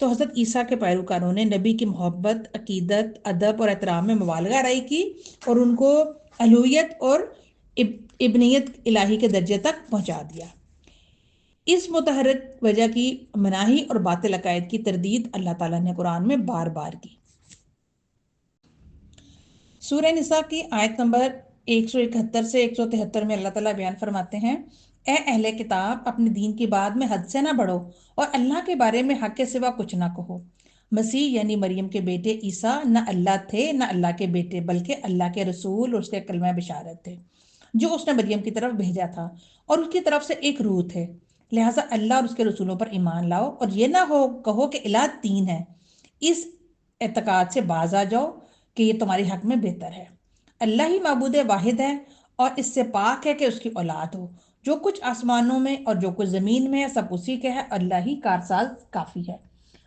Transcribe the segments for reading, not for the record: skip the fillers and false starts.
تو حضرت عیسیٰ کے پیروکاروں نے نبی کی محبت، عقیدت، ادب اور احترام میں مبالغہ آرائی کی اور ان کو الوہیت اور ابنیت الہی کے درجے تک پہنچا دیا۔ اس متحرک وجہ کی مناہی اور باطل عقائد کی تردید اللہ تعالیٰ نے قرآن میں بار بار کی۔ سورہ نساء کی آیت نمبر 171 سے 173 میں اللہ تعالیٰ بیان فرماتے ہیں، اے اہل کتاب، اپنے دین کی بات میں حد سے نہ بڑھو اور اللہ کے بارے میں حق کے سوا کچھ نہ کہو۔ مسیح یعنی مریم کے بیٹے عیسیٰ نہ اللہ تھے نہ اللہ کے بیٹے، بلکہ اللہ کے رسول اور اس کے کلمہ بشارت تھے جو اس نے مریم کی طرف بھیجا تھا، اور اس کی طرف سے ایک روح تھے۔ لہٰذا اللہ اور اس کے رسولوں پر ایمان لاؤ اور یہ نہ کہو کہ الہ تین ہے۔ اس اعتقاد سے باز آ جاؤ کہ یہ تمہارے حق میں بہتر ہے۔ اللہ ہی معبود واحد ہے اور اس سے پاک ہے کہ اس کی اولاد ہو۔ جو کچھ آسمانوں میں اور جو کچھ زمین میں ہے سب اسی کے ہے، اللہ ہی کارساز کافی ہے۔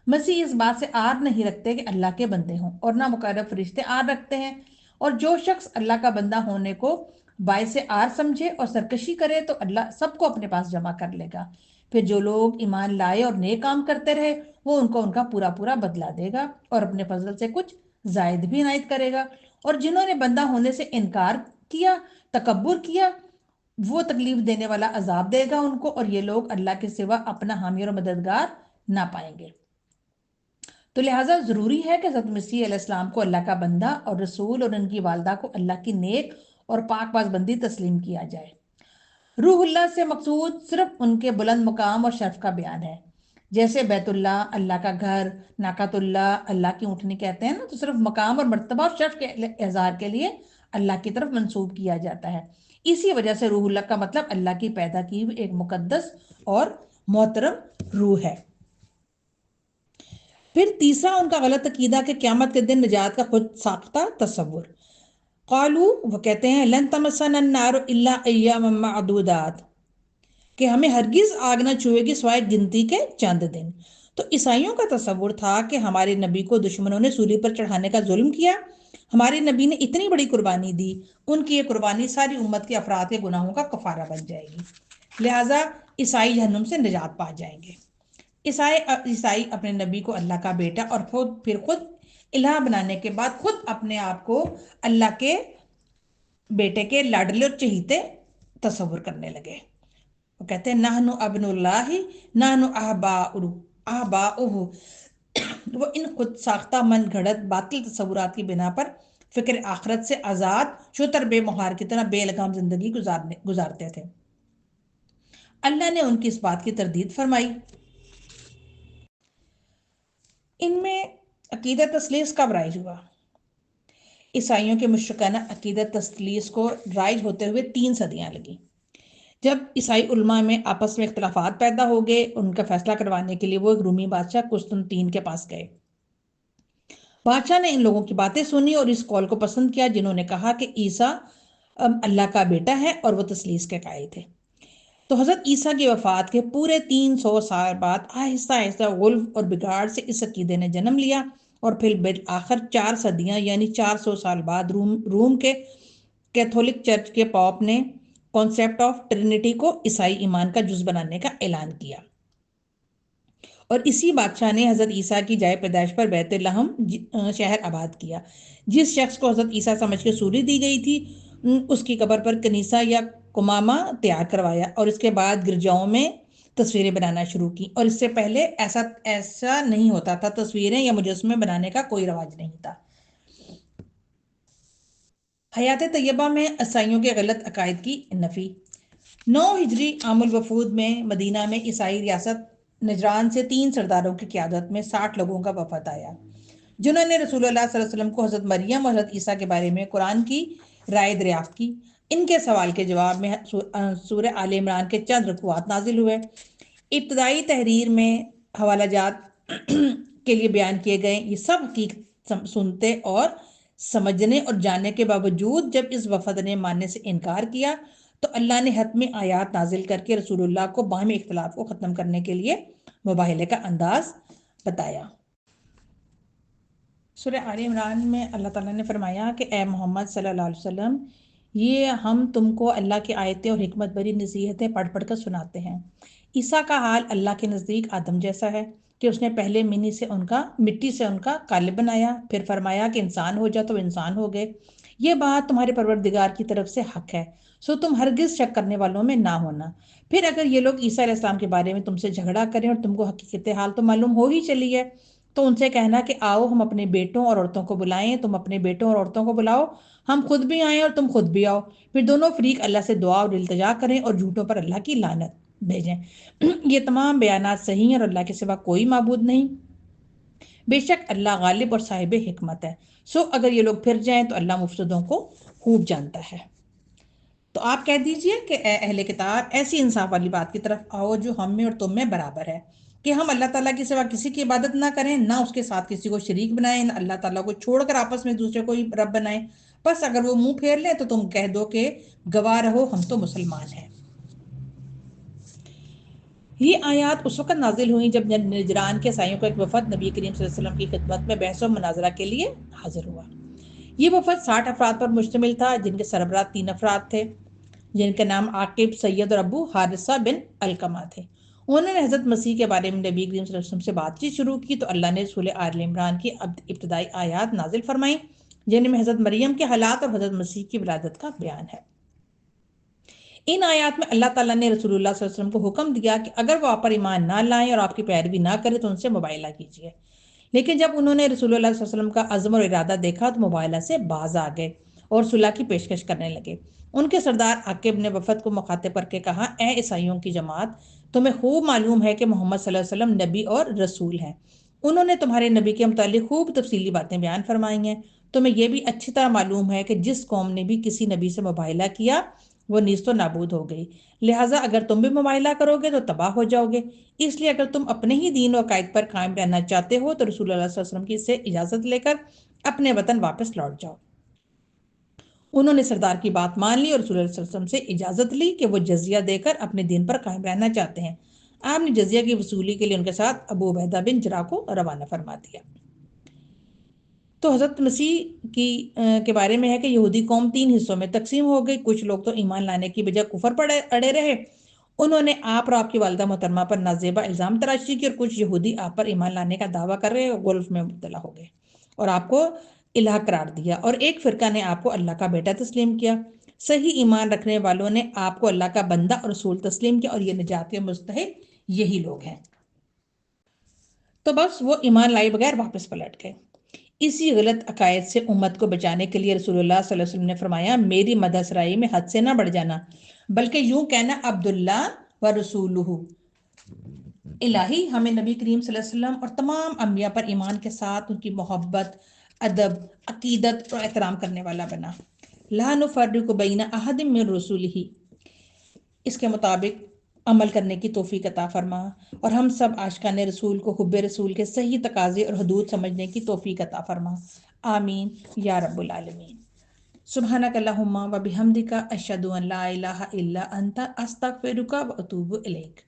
مسیح اس بات سے آر نہیں رکھتے کہ اللہ کے بندے ہوں، اور نہ مقرب فرشتے آر رکھتے ہیں، اور جو شخص اللہ کا بندہ ہونے کو باعث آر سمجھے اور سرکشی کرے تو اللہ سب کو اپنے پاس جمع کر لے گا۔ پھر جو لوگ ایمان لائے اور نیک کام کرتے رہے وہ ان کو ان کا پورا پورا بدلہ دے گا اور اپنے فضل سے کچھ زائد بھی عنایت کرے گا۔ اور جنہوں نے بندہ ہونے سے انکار کیا، تکبر کیا، وہ تکلیف دینے والا عذاب دے گا ان کو، اور یہ لوگ اللہ کے سوا اپنا حامی اور مددگار نہ پائیں گے۔ تو لہٰذا ضروری ہے کہ حضرت مسیح علیہ السلام کو اللہ کا بندہ اور رسول اور ان کی والدہ کو اللہ کی نیک اور پاک باز بندی تسلیم کیا جائے۔ روح اللہ سے مقصود صرف ان کے بلند مقام اور شرف کا بیان ہے۔ جیسے بیت اللہ اللہ کا گھر، ناقۃ اللہ اللہ کی اونٹنی کہتے ہیں نا، تو صرف مقام اور مرتبہ اور شرف کے اظہار کے لیے اللہ کی طرف منسوب کیا جاتا ہے۔ اسی وجہ سے روح اللہ کا مطلب اللہ کی پیدا کی ہوئی ایک مقدس اور محترم روح ہے۔ پھر تیسرا ان کا غلط عقیدہ کہ قیامت کے دن نجات کا خود ساختہ تصور۔ قالو، وہ کہتے ہیں، لن تمسنا النار الا ایاما معدودات، کہ ہمیں ہرگز آگ نہ چھوئے گی سوائے گنتی کے چند دن۔ تو عیسائیوں کا تصور تھا کہ ہمارے نبی کو دشمنوں نے سولی پر چڑھانے کا ظلم کیا، ہمارے نبی نے اتنی بڑی قربانی دی، ان کی یہ قربانی ساری امت کے افراد کے گناہوں کا کفارہ بن جائے گی، لہٰذا عیسائی جہنم سے نجات پا جائیں گے۔ عیسائی اپنے نبی کو اللہ کا بیٹا اور پھر خود الہ بنانے کے بعد خود اپنے آپ کو اللہ کے بیٹے کے لاڈلے اور چہیتے تصور کرنے لگے۔ وہ کہتے ہیں نحن ابن اللہ نحن احباؤہ۔ وہ ان خود ساختہ من گھڑت باطل تصورات کی بنا پر فکر آخرت سے آزاد شتر بے مہار کی طرح بے لگام زندگی گزارتے تھے۔ اللہ نے ان کی اس بات کی تردید فرمائی۔ ان میں عقیدت تثلیث کب رائج ہوا؟ عیسائیوں کے مشرکانہ عقیدت تثلیث کو رائج ہوتے ہوئے 3 صدیاں لگیں۔ جب عیسائی علماء میں آپس میں اختلافات پیدا ہو گئے، ان کا فیصلہ کروانے کے لیے وہ ایک رومی بادشاہ قسطنطین کے پاس گئے۔ بادشاہ نے ان لوگوں کی باتیں سنی اور اس قول کو پسند کیا جنہوں نے کہا کہ عیسیٰ اللہ کا بیٹا ہے اور وہ تثلیث کے قائل تھے۔ تو حضرت عیسیٰ کی وفات کے پورے 300 سال بعد آہستہ آہستہ غلو اور بگاڑ سے اس عقیدے نے جنم لیا، اور پھر بالآخر 4 صدیاں یعنی 400 سال بعد روم کے کیتھولک چرچ کے پوپ نے کانسیپٹ آف ٹرینٹی کو عیسائی ایمان کا جز بنانے کا اعلان کیا، اور اسی بادشاہ نے حضرت عیسیٰ کی جائے پیدائش پر بیت لحم شہر آباد کیا۔ جس شخص کو حضرت عیسیٰ سمجھ کے سولی دی گئی تھی اس کی قبر پر کنیسہ یا کمامہ تیار کروایا، اور اس کے بعد گرجاؤں میں تصویریں بنانا شروع کی، اور اس سے پہلے ایسا نہیں ہوتا تھا، تصویریں یا مجسمے بنانے کا کوئی رواج نہیں تھا۔ حیات طیبہ میں عیسائیوں کے غلط عقائد کی نفی۔ 9 ہجری عام الوفود میں مدینہ میں عیسائی ریاست نجران سے 3 سرداروں کی قیادت میں 60 لوگوں کا وفد آیا، جنہوں نے رسول اللہ صلی اللہ علیہ وسلم کو حضرت مریم اور حضرت عیسیٰ کے بارے میں قرآن کی رائے دریافت کی۔ ان کے سوال کے جواب میں سورہ آل عمران کے چند رکوعات نازل ہوئے۔ ابتدائی تحریر میں حوالہ جات کے لیے بیان کیے گئے یہ سب حقیقت سنتے اور سمجھنے اور جاننے کے باوجود جب اس وفد نے ماننے سے انکار کیا تو اللہ نے حتمی آیات نازل کر کے رسول اللہ کو باہمی اختلاف کو ختم کرنے کے لیے مباہلے کا انداز بتایا۔ سورہ آل عمران میں اللہ تعالیٰ نے فرمایا کہ اے محمد صلی اللہ علیہ وسلم، یہ ہم تم کو اللہ کی آیتیں اور حکمت بری نصیحتیں پڑھ پڑھ کر سناتے ہیں۔ عیسیٰ کا حال اللہ کے نزدیک آدم جیسا ہے، کہ اس نے پہلے مٹی سے ان کا قالب بنایا، پھر فرمایا کہ انسان ہو جا تو انسان ہو گئے۔ یہ بات تمہارے پروردگار کی طرف سے حق ہے، سو تم ہرگز شک کرنے والوں میں نہ ہونا۔ پھر اگر یہ لوگ عیسیٰ علیہ السلام کے بارے میں تم سے جھگڑا کریں اور تم کو حقیقت حال تو معلوم ہو ہی چلی ہے، تو ان سے کہنا کہ آؤ ہم اپنے بیٹوں اور عورتوں کو بلائیں، تم اپنے بیٹوں اور عورتوں کو بلاؤ، ہم خود بھی آئیں اور تم خود بھی آؤ، پھر دونوں فریق اللہ سے دعا اور التجا کریں اور جھوٹوں پر اللہ کی لعنت بھیجیں۔ یہ تمام بیانات صحیح ہیں اور اللہ کے سوا کوئی معبود نہیں، بے شک اللہ غالب اور صاحب حکمت ہے۔ سو اگر یہ لوگ پھر جائیں تو اللہ مفسدوں کو خوب جانتا ہے۔ تو آپ کہہ دیجئے کہ اے اہل کتاب، ایسی انصاف والی بات کی طرف آؤ جو ہم میں اور تم میں برابر ہے، کہ ہم اللہ تعالیٰ کے سوا کسی کی عبادت نہ کریں، نہ اس کے ساتھ کسی کو شریک بنائیں، نہ اللہ تعالیٰ کو چھوڑ کر آپس میں دوسرے کو ہی رب بنائیں۔ بس اگر وہ منہ پھیر لیں تو تم کہہ دو کہ گواہ رہو ہم تو مسلمان ہیں۔ یہ آیات اس وقت نازل ہوئیں جب نجران کے عیسائیوں کا ایک وفد نبی کریم صلی اللہ علیہ وسلم کی خدمت میں بحث و مناظرہ کے لیے حاضر ہوا۔ یہ وفد 60 افراد پر مشتمل تھا، جن کے سربراہ 3 افراد تھے، جن کے نام عاقب، سید اور ابو حارثہ بن علقمہ تھے۔ انہوں نے حضرت مسیح کے بارے میں نبی کریم صلی اللہ علیہ وسلم سے بات چیت شروع کی تو اللہ نے سورہ آل عمران کی ابتدائی آیات نازل فرمائیں، جن میں حضرت مریم کے حالات اور حضرت مسیح کی ولادت کا بیان ہے۔ ان آیات میں اللہ تعالیٰ نے رسول اللہ صلی اللہ علیہ وسلم کو حکم دیا کہ اگر وہ آپ پر ایمان نہ لائیں اور آپ کی پیروی نہ کرے تو ان سے مباہلہ کیجیے، لیکن جب انہوں نے رسول اللہ صلی اللہ علیہ وسلم کا عزم اور ارادہ دیکھا تو مباہلہ سے باز آ گئے اور صلح کی پیشکش کرنے لگے۔ ان کے سردار عاقب نے وفد کو مخاطب کر کے کہا، اے عیسائیوں کی جماعت، تمہیں خوب معلوم ہے کہ محمد صلی اللہ علیہ وسلم نبی اور رسول ہیں۔ انہوں نے تمہارے نبی کے متعلق خوب تفصیلی باتیں بیان فرمائی ہیں۔ تمہیں یہ بھی اچھی طرح معلوم ہے کہ جس قوم نے بھی کسی نبی سے مباہلہ کیا وہ نیز و نابود ہو گئی، لہٰذا اگر تم بھی مباہلہ کرو گے تو تباہ ہو جاؤ گے۔ اس لیے اگر تم اپنے ہی دین و عقائد پر قائم رہنا چاہتے ہو تو رسول اللہ صلی اللہ علیہ وسلم کی سے اجازت لے کر اپنے وطن واپس لوٹ جاؤ۔ انہوں نے سردار کی بات مان لی اور رسول اللہ صلی اللہ علیہ وسلم سے اجازت لی کہ وہ جزیہ دے کر اپنے دین پر قائم رہنا چاہتے ہیں۔ آپ نے جزیہ کی وصولی کے لیے ان کے ساتھ ابو عبیدہ بن جراح کو روانہ فرما دیا۔ تو حضرت مسیح کے بارے میں ہے کہ یہودی قوم 3 حصوں میں تقسیم ہو گئی۔ کچھ لوگ تو ایمان لانے کی بجائے کفر پر اڑے رہے، انہوں نے آپ اور آپ کی والدہ محترمہ پر نازیبا الزام تراشی کی، اور کچھ یہودی آپ پر ایمان لانے کا دعویٰ کر رہے گولف میں مبتلا ہو گئے اور آپ کو الہ قرار دیا، اور ایک فرقہ نے آپ کو اللہ کا بیٹا تسلیم کیا۔ صحیح ایمان رکھنے والوں نے آپ کو اللہ کا بندہ اور رسول تسلیم کیا، اور یہ نجات کے مستحق یہی لوگ ہیں۔ تو بس وہ ایمان لائے بغیر واپس پلٹ گئے۔ اسی غلط عقائد سے امت کو بچانے کے لیے رسول اللہ صلی اللہ علیہ وسلم نے فرمایا، میری مدح سرائی میں حد سے نہ بڑھ جانا، بلکہ یوں کہنا عبداللہ و رسولہ۔ الہی ہمیں نبی کریم صلی اللہ علیہ وسلم اور تمام انبیاء پر ایمان کے ساتھ ان کی محبت، ادب، عقیدت اور احترام کرنے والا بنا۔ لا نفرق بین احد من رسولہ، اس کے مطابق عمل کرنے کی توفیق عطا فرما، اور ہم سب عاشقان رسول کو حب رسول کے صحیح تقاضے اور حدود سمجھنے کی توفیق عطا فرما، آمین یا رب العالمین۔ سبحانک اللہم و بحمدک، اشہد ان لا الہ الا انت، استغفرک و اتوب الیک۔